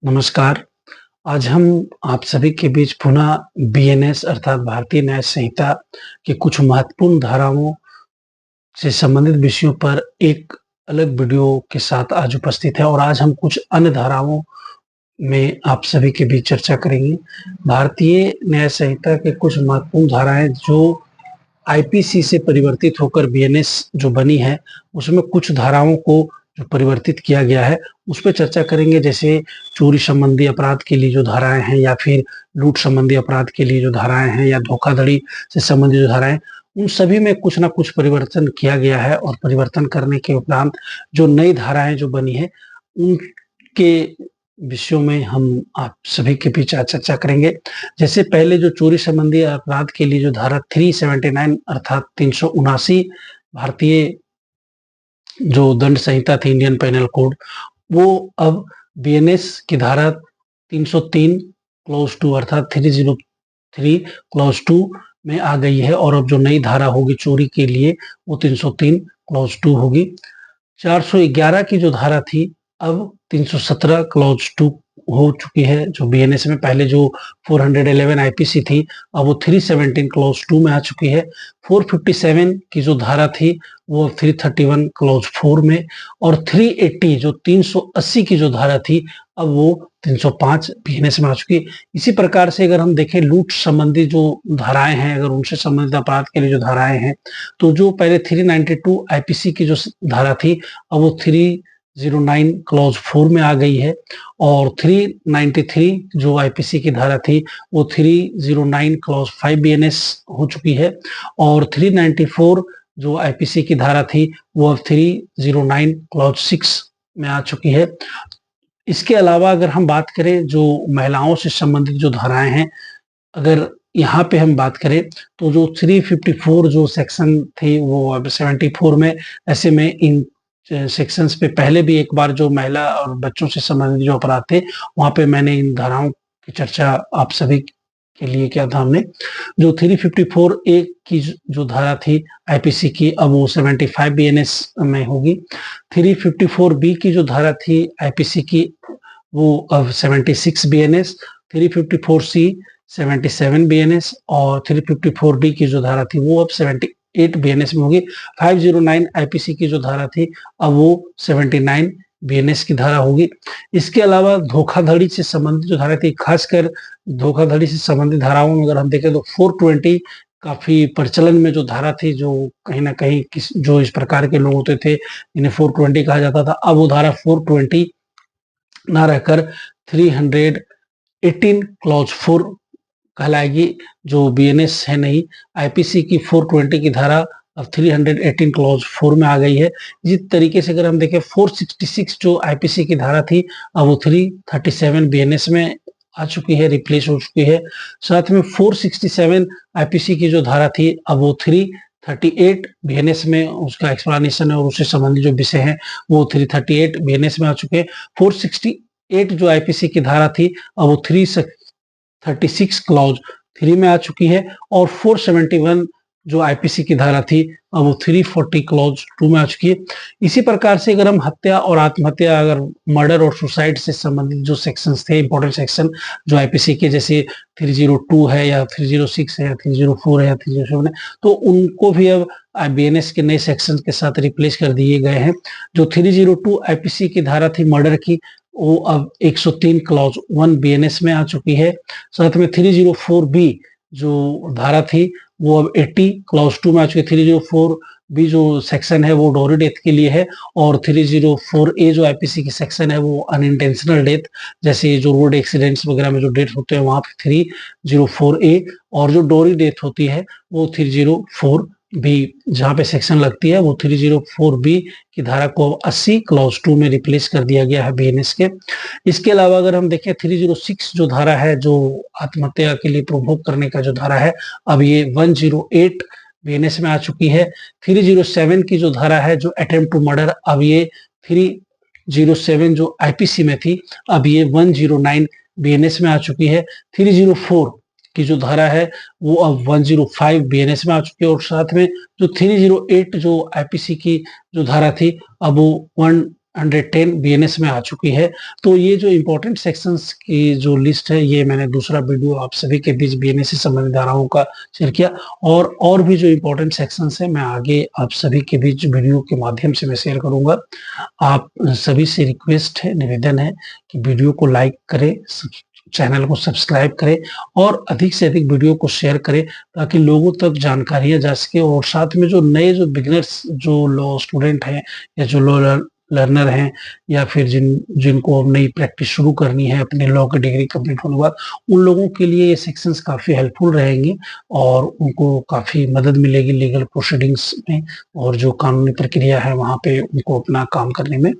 नमस्कार। आज हम आप सभी के बीच पुनः बीएनएस अर्थात भारतीय न्याय संहिता के कुछ महत्वपूर्ण धाराओं से संबंधित विषयों पर एक अलग वीडियो के साथ आज उपस्थित है और आज हम कुछ अन्य धाराओं में आप सभी के बीच चर्चा करेंगे। भारतीय न्याय संहिता के कुछ महत्वपूर्ण धाराएँ जो आईपीसी से परिवर्तित होकर बीएनएस जो बनी है, उसमें कुछ धाराओं को जो परिवर्तित किया गया है, उस पे चर्चा करेंगे। जैसे चोरी संबंधी अपराध के लिए जो धाराएँ हैं या फिर लूट संबंधी अपराध के लिए जो धाराएँ हैं या धोखाधड़ी से संबंधित जो धाराएँ, उन सभी में कुछ न कुछ परिवर्तन किया गया है और परिवर्तन करने के उपरांत जो नई धाराएँ जो बनी हैं, उनके विषयों में हम आप सभी के बीच आज चर्चा करेंगे। जैसे पहले जो चोरी संबंधी अपराध के लिए जो धारा 379 अर्थात 379 भारतीय जो दंड संहिता थी, इंडियन पेनल कोड, वो अब बीएनएस की धारा 303 क्लॉज 2 अर्थात 303 क्लॉज 2 में आ गई है और अब जो नई धारा होगी चोरी के लिए वो 303 क्लॉज 2 होगी। 411 की जो धारा थी अब 317 क्लॉज 2 हो चुकी है। जो बीएनएस में पहले जो 411 आईपीसी थी, अब वो 317 क्लॉज 2 में आ चुकी है। 457 की जो धारा थी वो 331 क्लॉज 4 में और 380 जो 380 की जो धारा थी अब वो 305 बीएनएस में आ चुकी है। इसी प्रकार से अगर हम देखें लूट संबंधी जो धाराएं हैं, अगर उनसे संबंधित अपराध के लिए जो धाराएं हैं, तो जो पहले 392 आईपीसी की जो धारा थी अब वो 309 क्लॉज 4 में आ गई है और 393 जो आईपीसी की धारा थी वो 309 क्लॉज 5 बीएनएस हो चुकी है और 394 जो आईपीसी की धारा थी वो अब 309 क्लॉज 6 में आ चुकी है। इसके अलावा अगर हम बात करें जो महिलाओं से संबंधित जो धाराएं हैं, अगर यहाँ पे हम बात करें तो जो 354 जो सेक्शन थी वो अब 74 में, ऐसे में इन सेक्शंस पे पहले भी एक बार जो महिला और बच्चों से संबंधित जो अपराध थे, वहाँ पे मैंने इन धाराओं की चर्चा आप सभी के लिए किया था हमने। जो 354 ए की जो धारा थी आईपीसी की अब वो 75 बीएनएस में होगी। 354 बी की जो धारा थी आईपीसी की वो अब 76 बीएनएस, 354 सी 77 बीएनएस और 354 डी की जो धारा थी वो अब 78 बीएनएस में होगी। 509 आईपीसी की जो धारा थी अब वो 79 बीएनएस की धारा होगी। इसके अलावा धोखाधड़ी से संबंधित जो धारा थी, खासकर धोखाधड़ी से संबंधित धाराओं में अगर हम देखें तो 420 काफी प्रचलन में जो धारा थी, जो कहीं ना कहीं जो इस प्रकार के लोग होते थे इन्हें 420 कहा जाता था, अब वो धारा 420 ना रहकर 318 क्लॉज 4 कहलाएगी। जो बीएनएस है नहीं, आईपीसी की 420 की धारा अब 318 क्लॉज 4 में आ गई है। इसी तरीके से अगर हम देखें 466 जो आईपीसी की धारा थी अब वो 337 बीएनएस में आ चुकी है, रिप्लेस हो चुकी है। साथ में 467 आईपीसी की जो धारा थी अब वो 338 बीएनएस में उसका एक्सप्लेनेशन है और उससे संबंधित जो विषय हैं वो 338 बीएनएस में आ चुके हैं। 468 जो आईपीसी की धारा थी अब वो 336 क्लॉज 3 में आ चुकी है और 471 जो आईपीसी की धारा थी अब वो 340 क्लॉज 2 में आ चुकी है। इसी प्रकार से अगर हम हत्या और आत्महत्या, अगर मर्डर और सुसाइड से संबंधित जो सेक्शंस थे, इंपॉर्टेंट सेक्शन जो आईपीसी के, जैसे 302 है या 306 है या 304 है या 307 है, तो उनको भी अब बीएनएस के नए सेक्शन के साथ रिप्लेस कर दिए गए हैं। जो 302 आईपीसी की धारा थी मर्डर की वो अब 103 क्लॉज 1 बीएनएस में आ चुकी है। साथ में 304 बी जो धारा थी वो अब 80 क्लॉज 2 में आ चुकी है। 304 बी जो सेक्शन है वो डोरी डेथ के लिए है और 304 ए जो आईपीसी की सेक्शन है वो अनइंटेंशनल डेथ, जैसे जो रोड एक्सीडेंट्स वगैरह में जो डेथ होते हैं वहां पे 304 ए, और जो डोरी डेथ होती है वो 304 बी जहाँ पे सेक्शन लगती है वो 304 बी की धारा को 80 क्लॉज 2 में रिप्लेस कर दिया गया है बीएनएस के। इसके अलावा अगर हम देखें 306 जो धारा है जो आत्महत्या के लिए प्रोवोक करने का जो धारा है अब ये 108 बीएनएस में आ चुकी है। 307 की जो धारा है जो अटेम्प्ट टू मर्डर अब ये 307 जो आईपीसी में थी अब ये 109 बीएनएस में आ चुकी है। 304 की जो धारा है वो अब 105 बीएनएस में आ चुकी है और साथ में जो 308 जो आईपीसी की जो धारा थी अब वो 110 बीएनएस में आ चुकी है। तो ये जो इम्पोर्टेंट सेक्शंस की जो लिस्ट है, ये मैंने दूसरा वीडियो आप सभी के बीच बीएनएस से संबंधित धाराओं का शेयर किया, और भी जो इम्पोर्टेंट सेक्शंस हैं मैं आगे आप सभी के बीच वीडियो के माध्यम से मैं शेयर करूँगा। आप सभी से रिक्वेस्ट है, निवेदन है कि वीडियो को लाइक करें, चैनल को सब्सक्राइब करें और अधिक से अधिक वीडियो को शेयर करें, ताकि लोगों तक जानकारियाँ जा सके, और साथ में जो नए जो बिगिनर्स जो लॉ स्टूडेंट हैं या जो लॉ लर्नर हैं, या फिर जिनको अब नई प्रैक्टिस शुरू करनी है अपने लॉ की डिग्री कंप्लीट होने के बाद, उन लोगों के लिए ये सेक्शंस काफ़ी हेल्पफुल रहेंगे और उनको काफ़ी मदद मिलेगी लीगल प्रोसीडिंग्स में, और जो कानूनी प्रक्रिया है वहाँ पे उनको अपना काम करने में